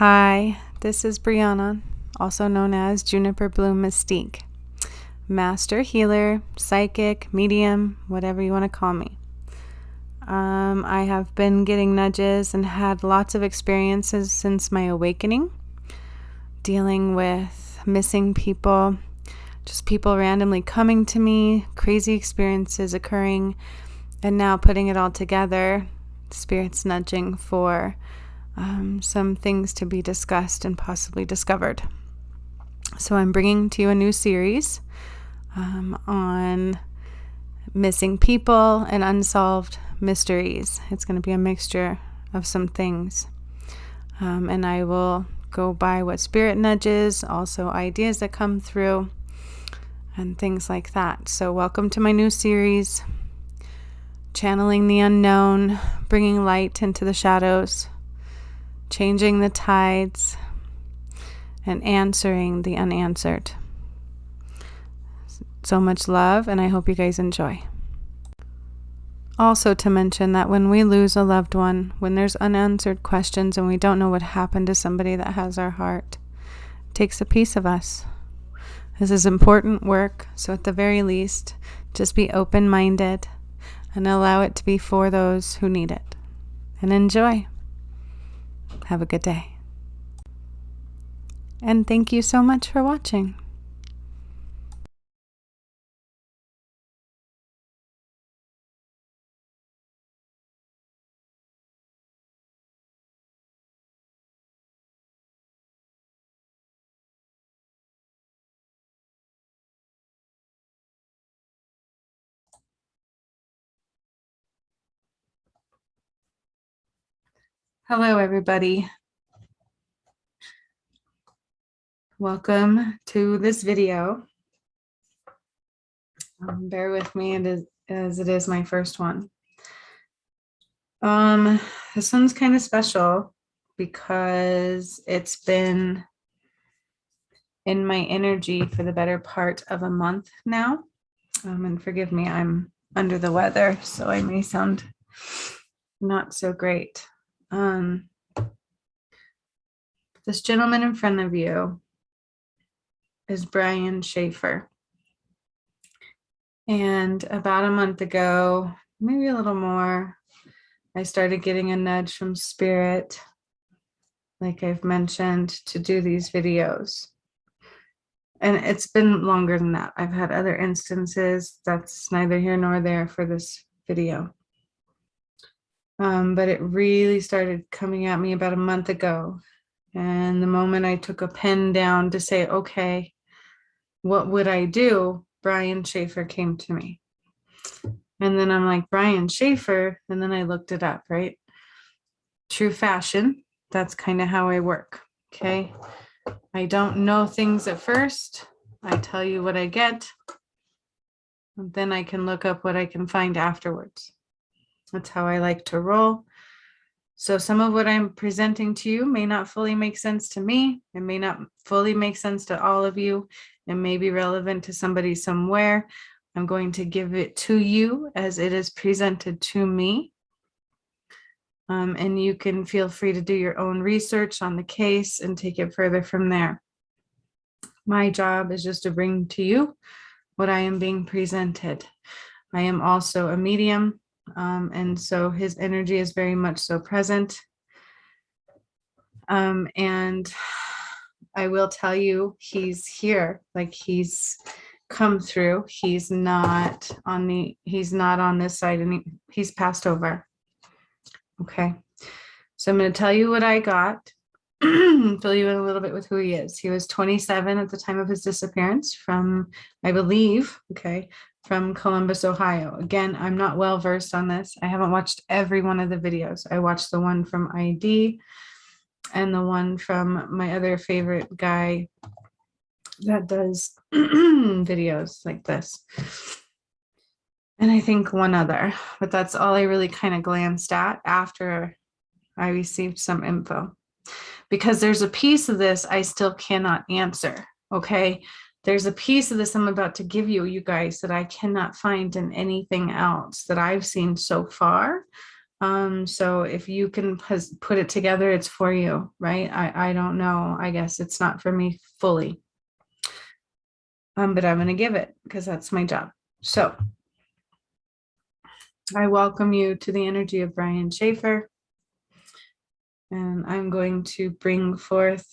Hi, this is Brianna, also known as Juniper Bloom Mystique, master healer, psychic, medium, whatever you want to call me. I have been getting nudges and had lots of experiences since my awakening, dealing with missing people, just people randomly coming to me, crazy experiences occurring, and now putting it all together, spirits nudging for some things to be discussed and possibly discovered. So I'm bringing to you a new series on missing people and unsolved mysteries. It's going to be a mixture of some things. And I will go by what spirit nudges, also ideas that come through, and things like that. So welcome to my new series, Channeling the Unknown, bringing light into the shadows, changing the tides, and answering the unanswered. So much love, and I hope you guys enjoy. Also to mention that when we lose a loved one, when there's unanswered questions and we don't know what happened to somebody that has our heart, it takes a piece of us. This is important work, so at the very least, just be open-minded and allow it to be for those who need it. And enjoy. Have a good day. And thank you so much for watching. Hello, everybody. Welcome to this video. Bear with me as it is my first one. This one's kind of special because it's been in my energy for the better part of a month now. And forgive me, I'm under the weather, so I may sound not so great. This gentleman in front of you is Brian Shaffer. And about a month ago, maybe a little more, I started getting a nudge from spirit, like I've mentioned, to do these videos. And it's been longer than that. I've had other instances. That's neither here nor there for this video. But it really started coming at me about a month ago. And the moment I took a pen down to say, okay, what would I do? Brian Shaffer came to me. And then I'm like, Brian Shaffer. And then I looked it up, right? True fashion. That's kind of how I work. Okay. I don't know things at first. I tell you what I get. And then I can look up what I can find afterwards. That's how I like to roll. So some of what I'm presenting to you may not fully make sense to me. It may not fully make sense to all of you. It may be relevant to somebody somewhere. I'm going to give it to you as it is presented to me. And you can feel free to do your own research on the case and take it further from there. My job is just to bring to you what I am being presented. I am also a medium, and so his energy is very much so present. And I will tell you, he's here, like he's come through. He's not on this side, and he's passed over. Okay, so I'm going to tell you what I got, fill you in a little bit with who he is. He was 27 at the time of his disappearance from, I believe, from Columbus, Ohio. Again, I'm not well versed on this. I haven't watched every one of the videos. I watched the one from ID and the one from my other favorite guy that does videos like this. And I think one other, but that's all I really kind of glanced at after I received some info. Because there's a piece of this I still cannot answer, okay? There's a piece of this I'm about to give you, you guys, that I cannot find in anything else that I've seen so far. So if you can put it together, it's for you, right? I don't know. I guess it's not for me fully. But I'm going to give it because that's my job. So I welcome you to the energy of Brian Shaffer. And I'm going to bring forth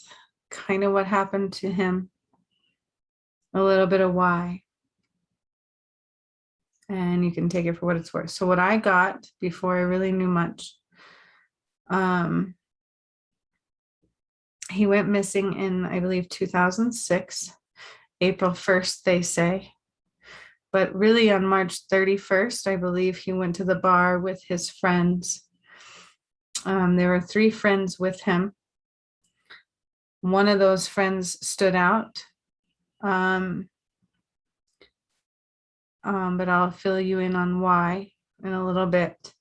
kind of what happened to him, a little bit of why. And you can take it for what it's worth. So what I got before I really knew much, he went missing in, I believe, 2006, April 1st, they say. But really on March 31st, I believe he went to the bar with his friends. There were 3 friends with him. One of those friends stood out. But I'll fill you in on why in a little bit.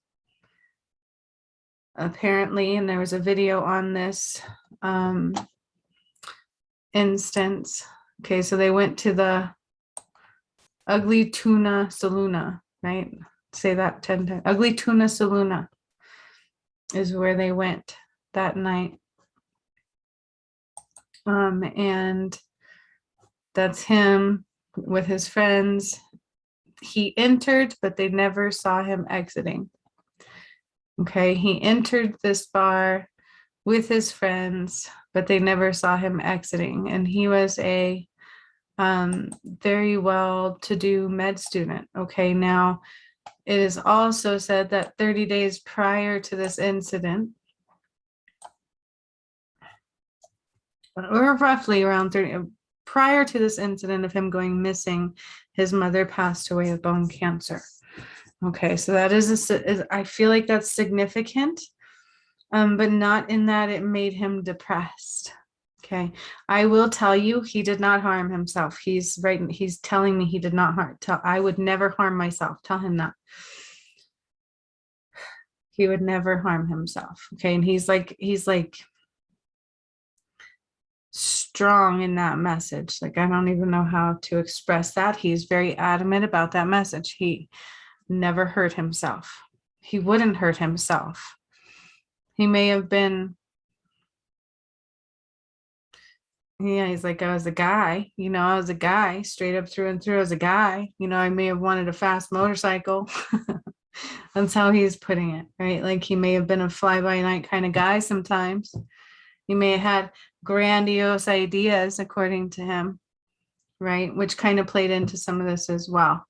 Apparently, and there was a video on this instance. Okay, so they went to the Ugly Tuna Saloona, right? Say that 10 times. Ugly Tuna Saloona is where they went that night. And that's him with his friends. He entered, but they never saw him exiting. Okay, he entered this bar with his friends, but they never saw him exiting. And he was a very well-to-do med student. Okay, now it is also said that 30 days prior to this incident, or roughly around 30, prior to this incident of him going missing, his mother passed away of bone cancer. Okay, so that I feel like that's significant, but not in that it made him depressed. Okay, I will tell you, he did not harm himself. He's right. He's telling me he did not harm. I would never harm myself. Tell him that. He would never harm himself. Okay, and he's like strong in that message. Like, I don't even know how to express that. He's very adamant about that message. He never hurt himself. He wouldn't hurt himself. He may have been, yeah, he's like, I was a guy, I was a guy straight up through and through as a guy. I may have wanted a fast motorcycle. That's how he's putting it, right? Like, he may have been a fly-by-night kind of guy sometimes. He may have had grandiose ideas, according to him, right? Which kind of played into some of this as well.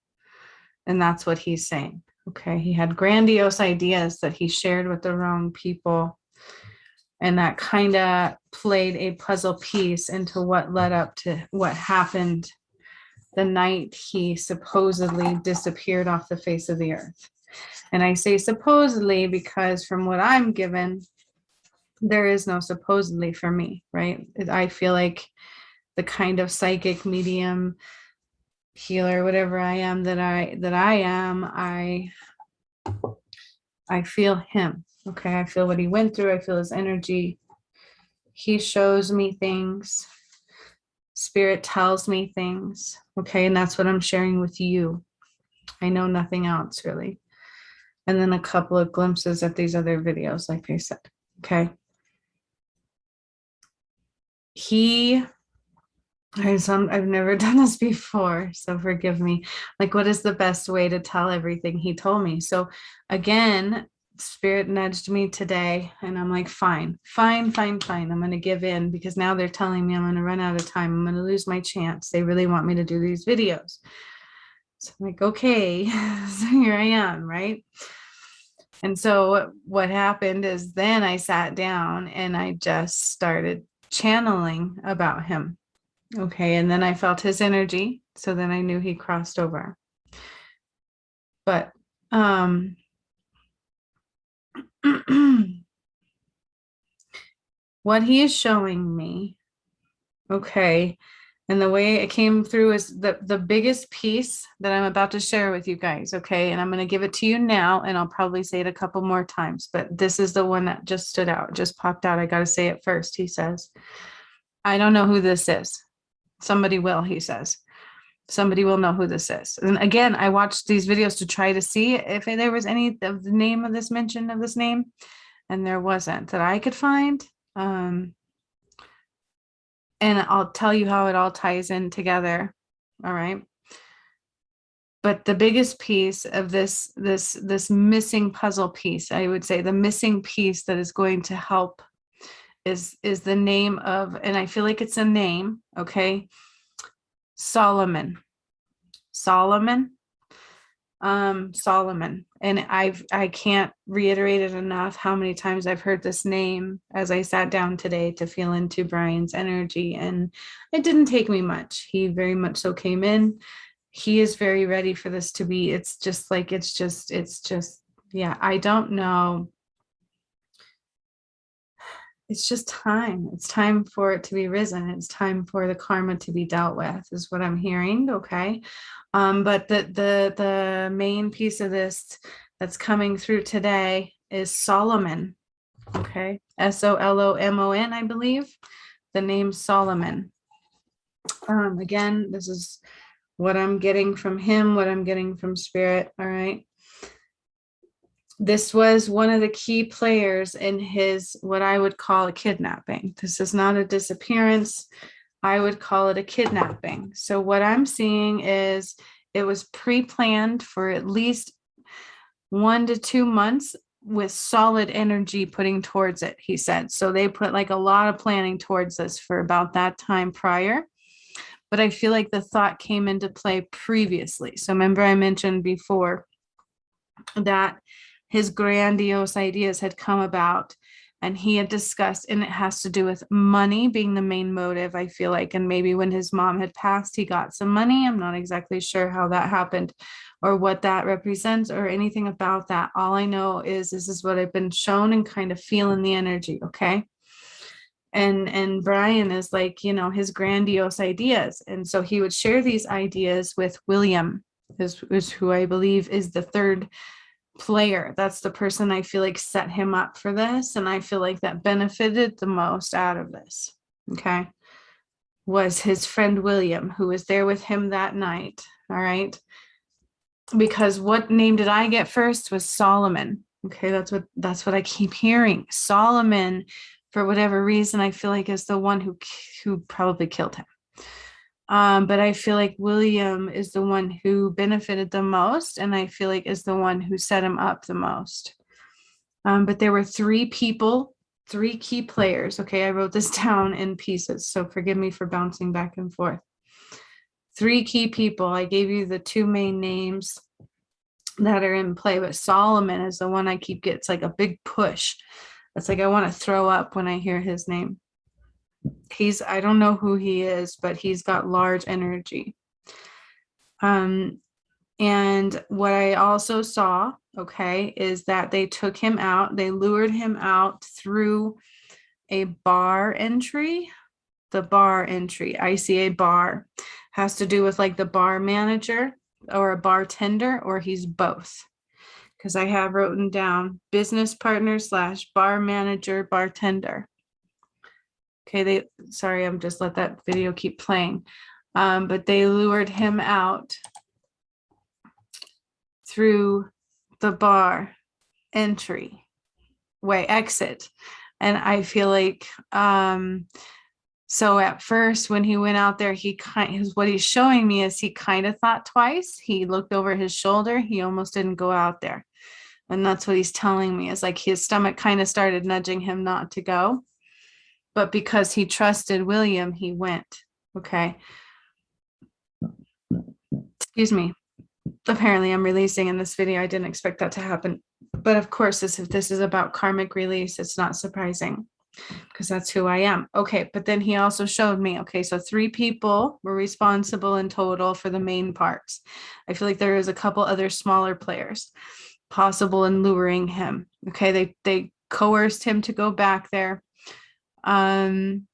And that's what he's saying. Okay, he had grandiose ideas that he shared with the wrong people. And that kind of played a puzzle piece into what led up to what happened the night he supposedly disappeared off the face of the earth. And I say supposedly because from what I'm given, there is no supposedly for me, right? I feel like the kind of psychic medium healer, whatever I am, that I am, I feel him. Okay, I feel what he went through. I feel his energy. He shows me things. Spirit tells me things. Okay, and that's what I'm sharing with you. I know nothing else really. And then a couple of glimpses at these other videos, like I said. Okay. I've never done this before, so forgive me. Like, what is the best way to tell everything he told me? So again, Spirit nudged me today and I'm like, fine. I'm going to give in because now they're telling me I'm going to run out of time. I'm going to lose my chance. They really want me to do these videos. So I'm like, okay, so here I am, right? And so what happened is then I sat down and I just started channeling about him. Okay, and then I felt his energy, so then I knew he crossed over. But what he is showing me, okay, and the way it came through is the biggest piece that I'm about to share with you guys, okay, and I'm going to give it to you now, and I'll probably say it a couple more times, but this is the one that just stood out, just popped out. I got to say it first. He says, I don't know who this is. Somebody will, he says. Somebody will know who this is. And again, I watched these videos to try to see if there was any of the name of this mention of this name, and there wasn't that I could find. And I'll tell you how it all ties in together. All right. But the biggest piece of this missing puzzle piece, I would say the missing piece that is going to help is the name of, and I feel like it's a name, okay? Solomon. Solomon. Solomon. And I can't reiterate it enough how many times I've heard this name as I sat down today to feel into Brian's energy. And it didn't take me much. He very much so came in. He is very ready for this to be. It's just, yeah, I don't know. It's just time. It's time for it to be risen. It's time for the karma to be dealt with, is what I'm hearing. Okay. But the main piece of this that's coming through today is Solomon. Okay. Solomon, I believe. The name Solomon. Again, this is what I'm getting from him, what I'm getting from spirit. All right. This was one of the key players in his, what I would call a kidnapping. This is not a disappearance. I would call it a kidnapping. So what I'm seeing is it was pre-planned for at least 1 to 2 months with solid energy putting towards it, he said. So they put like a lot of planning towards this for about that time prior. But I feel like the thought came into play previously. So remember I mentioned before that his grandiose ideas had come about and he had discussed, and it has to do with money being the main motive, I feel like. And maybe when his mom had passed, he got some money. I'm not exactly sure how that happened or what that represents or anything about that. All I know is this is what I've been shown and kind of feeling the energy. Okay. And Brian is like, his grandiose ideas. And so he would share these ideas with William, is who I believe is the third player. That's the person I feel like set him up for this. And I feel like that benefited the most out of this. Okay. Was his friend William, who was there with him that night. All right. Because what name did I get first was Solomon. Okay. That's what I keep hearing. Solomon, for whatever reason, I feel like is the one who probably killed him. But I feel like William is the one who benefited the most, and I feel like is the one who set him up the most. But there were 3 people, 3 key players. Okay, I wrote this down in pieces, so forgive me for bouncing back and forth. 3 key people. I gave you the 2 main names that are in play, but Solomon is the one I keep getting. It's like a big push. It's like I want to throw up when I hear his name. I don't know who he is, but he's got large energy. And what I also saw, okay, is that they took him out, they lured him out through a bar entry. The bar entry, I see a bar, has to do with like the bar manager or a bartender, or he's both. Because I have written down business partner / bar manager, bartender. Okay, sorry, I'm just let that video keep playing. But they lured him out through the bar exit. And I feel like, so at first when he went out there, what he's showing me is he kind of thought twice. He looked over his shoulder. He almost didn't go out there. And that's what he's telling me, is like his stomach kind of started nudging him not to go. But because he trusted William, he went. Okay. Excuse me. Apparently I'm releasing in this video. I didn't expect that to happen. But of course, if this is about karmic release, it's not surprising because that's who I am. Okay. But then he also showed me, okay, so 3 people were responsible in total for the main parts. I feel like there is a couple other smaller players possible in luring him. Okay. They coerced him to go back there. I'm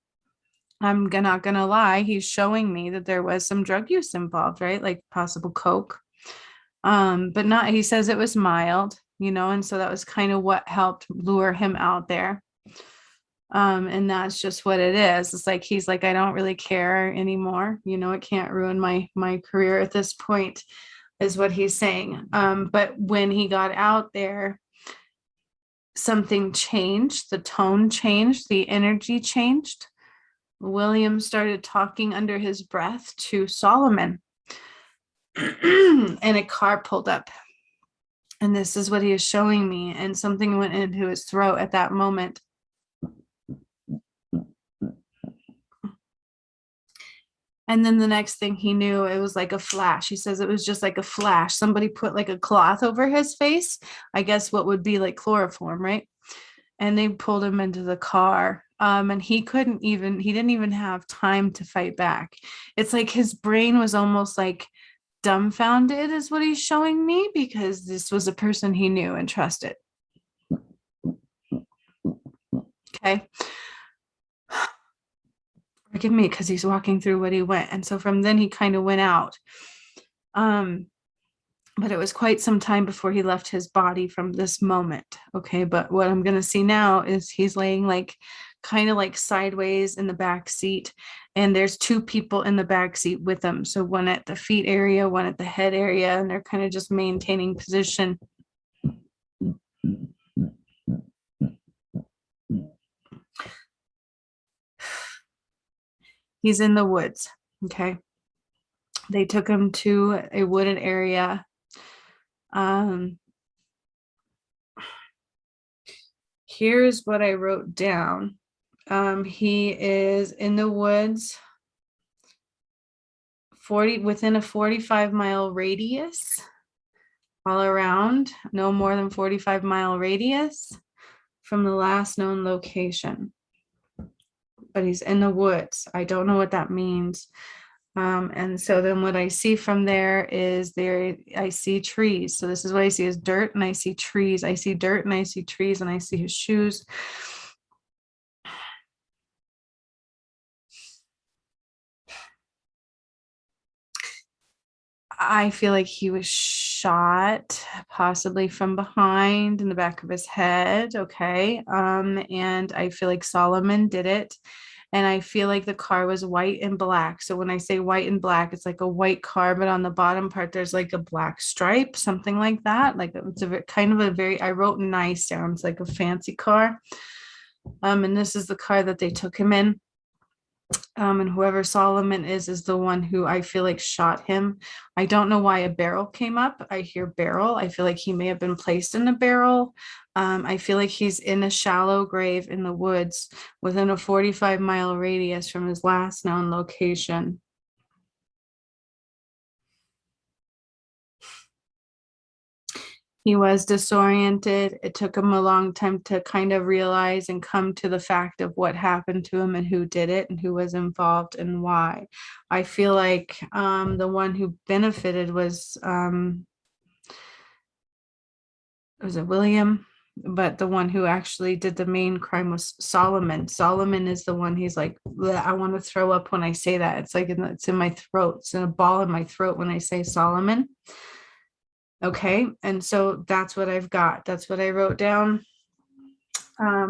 not gonna lie, he's showing me that there was some drug use involved, right? Like possible coke. But not, he says it was mild, and so that was kind of what helped lure him out there. And that's just what it is. It's like he's like, I don't really care anymore. It can't ruin my career at this point, is what he's saying. But when he got out there, something changed, the tone changed, the energy changed. William started talking under his breath to Solomon. And a car pulled up. And this is what he is showing me. And something went into his throat at that moment. And then the next thing he knew, it was like a flash. He says it was just like a flash. Somebody put like a cloth over his face. I guess what would be like chloroform, right? And they pulled him into the car. And he didn't even have time to fight back. It's like his brain was almost like dumbfounded, is what he's showing me, because this was a person he knew and trusted. Okay. Forgive me, because he's walking through what he went. And so from then he kind of went out. But it was quite some time before he left his body from this moment. Okay. But what I'm going to see now is he's laying like kind of like sideways in the back seat. And there's two people in the back seat with him. So one at the feet area, one at the head area, and they're kind of just maintaining position. He's in the woods. Okay. They took him to a wooded area. Here's what I wrote down. He is in the woods within a 45-mile radius, all around, no more than 45-mile radius from the last known location. But he's in the woods. I don't know what that means. And so then what I see from there is I see trees. So this is what I see is dirt, and I see trees. I see dirt and I see trees, and I see his shoes. I feel like he was shot possibly from behind in the back of his head. Okay. And I feel like Solomon did it. And I feel like the car was white and black. So when I say white and black, it's like a white car, but on the bottom part, there's like a black stripe, something like that. Like it's a kind of a very, I wrote nice sounds like a fancy car. And this is the car that they took him in. And whoever Solomon is the one who I feel like shot him. I don't know why a barrel came up. I hear barrel. I feel like he may have been placed in a barrel. I feel like he's in a shallow grave in the woods within a 45-mile radius from his last known location. He was disoriented. It took him a long time to kind of realize and come to the fact of what happened to him and who did it and who was involved and why. I feel like the one who benefited was it William? But the one who actually did the main crime was Solomon. Solomon is the one he's like, I want to throw up when I say that. It's like it's in my throat. It's in a ball in my throat when I say Solomon. Okay, and so that's what I've got. That's what I wrote down. I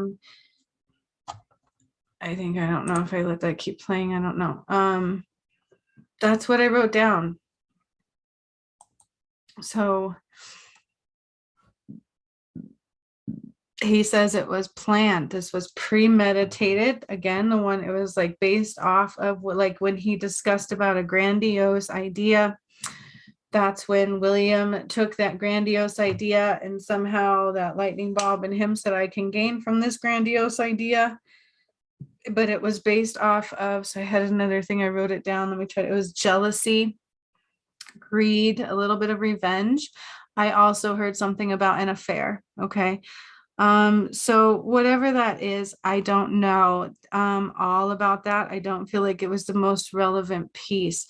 think, I don't know if I let that keep playing. I don't know. That's what I wrote down. So he says it was planned. This was premeditated. Again, the one, it was like based off of what, like when he discussed about a grandiose idea. That's when William took that grandiose idea and somehow that lightning bulb in him said, I can gain from this grandiose idea. But it was based off of, so I had another thing, I wrote it down. Let me try. It was jealousy, greed, a little bit of revenge. I also heard something about an affair. Okay. So whatever that is, I don't know all about that. I don't feel like it was the most relevant piece.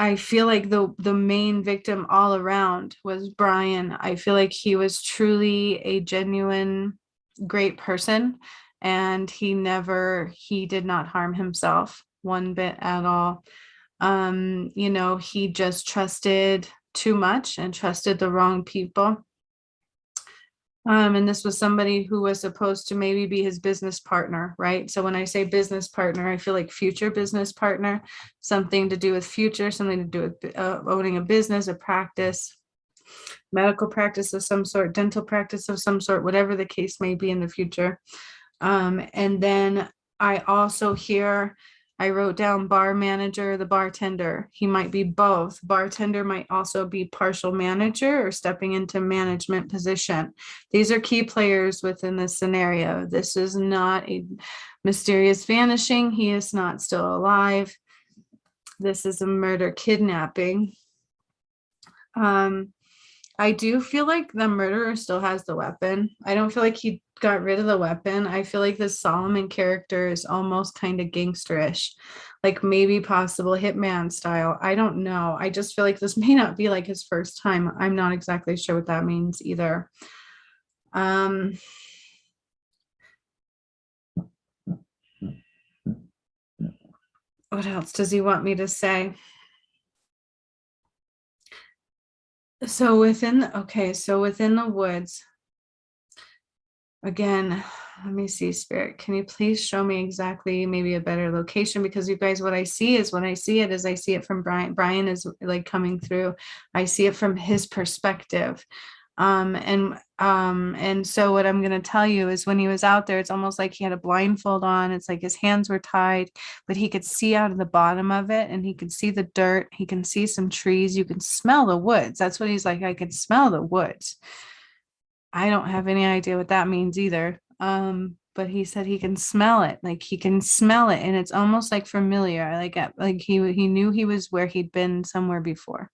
I feel like the main victim all around was Brian. I feel like he was truly a genuine great person, and he did not harm himself one bit at all. He just trusted too much and trusted the wrong people. And this was somebody who was supposed to maybe be his business partner, right? So when I say business partner, I feel like future business partner, something to do with future, something to do with owning a business, a practice, medical practice of some sort, dental practice of some sort, whatever the case may be in the future. And then I also hear, I wrote down bar manager, the bartender. He might be both. Bartender might also be partial manager or stepping into management position. These are key players within this scenario. This is not a mysterious vanishing. He is not still alive. This is a murder kidnapping. I do feel like the murderer still has the weapon. I don't feel like he got rid of the weapon. I feel like this Solomon character is almost kind of gangsterish, like maybe possible hitman style. I don't know. I just feel like this may not be like his first time. I'm not exactly sure what that means either. What else does he want me to say? So within the woods, again, let me see, Spirit, can you please show me exactly maybe a better location? Because you guys, what I see is when I see it is I see it from Brian is like coming through. I see it from his perspective. And so what I'm going to tell you is when he was out there, it's almost like he had a blindfold on. It's like his hands were tied, but he could see out of the bottom of it and he could see the dirt. He can see some trees. You can smell the woods. That's what he's like. I can smell the woods. I don't have any idea what that means either. But he said he can smell it. Like he can smell it and it's almost like familiar. Like he knew he was where he'd been somewhere before.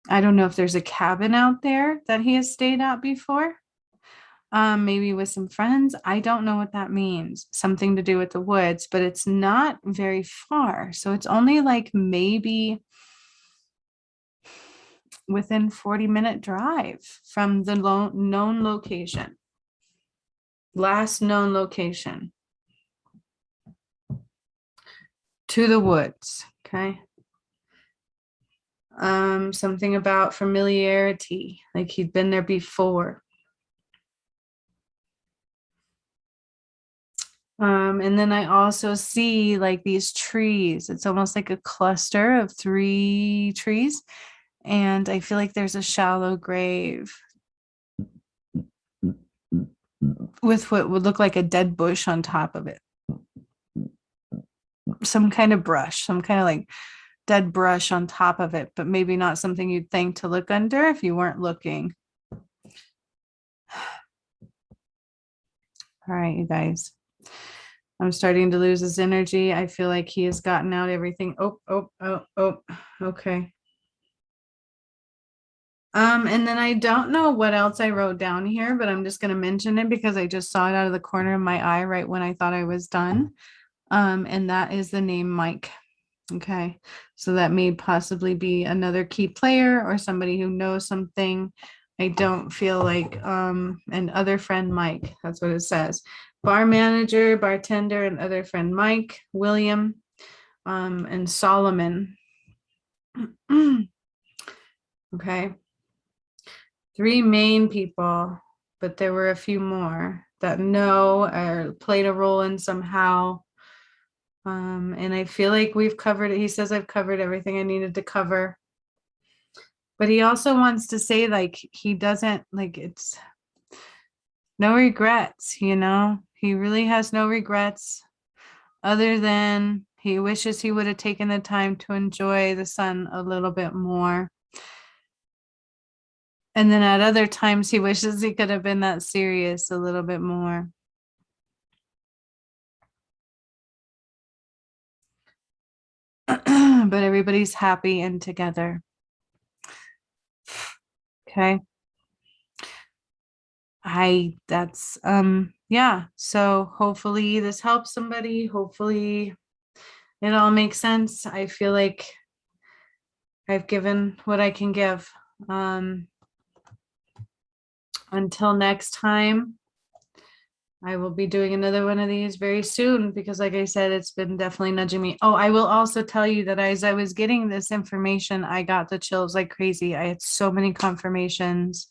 I don't know if there's a cabin out there that he has stayed at before. Maybe with some friends. I don't know what that means. Something to do with the woods, but it's not very far. So it's only like maybe within 40-minute drive from the known location. Last known location to the woods. Okay. Something about familiarity, like he'd been there before. And then I also see like these trees. It's almost like a cluster of 3 trees. And I feel like there's a shallow grave with what would look like a dead bush on top of it. Some kind of brush, some kind of like dead brush on top of it, but maybe not something you'd think to look under if you weren't looking. All right, you guys. I'm starting to lose his energy. I feel like he has gotten out everything. Oh, okay. And then I don't know what else I wrote down here, but I'm just going to mention it because I just saw it out of the corner of my eye right when I thought I was done. And that is the name Mike. Okay, so that may possibly be another key player or somebody who knows something. I don't feel like and other friend Mike, that's what it says. Bar manager, bartender, and other friend Mike, William, and Solomon. Okay. 3 main people, but there were a few more that know or played a role in somehow. And I feel like we've covered it. He says I've covered everything I needed to cover. But he also wants to say like he doesn't like it's no regrets, you know? He really has no regrets other than he wishes he would have taken the time to enjoy the sun a little bit more. And then at other times he wishes he could have been that serious a little bit more. But everybody's happy and together. Okay. Yeah. So hopefully this helps somebody. Hopefully it all makes sense. I feel like I've given what I can give. Until next time, I will be doing another one of these very soon because like I said, it's been definitely nudging me. Oh, I will also tell you that as I was getting this information, I got the chills like crazy. I had so many confirmations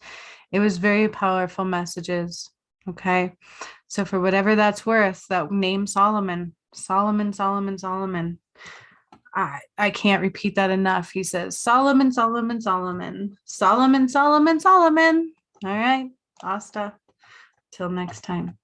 It was very powerful messages. Okay. So for whatever that's worth, that name Solomon, Solomon, Solomon, Solomon. I can't repeat that enough. He says, Solomon, Solomon, Solomon, Solomon, Solomon, Solomon. All right. Asta. Till next time.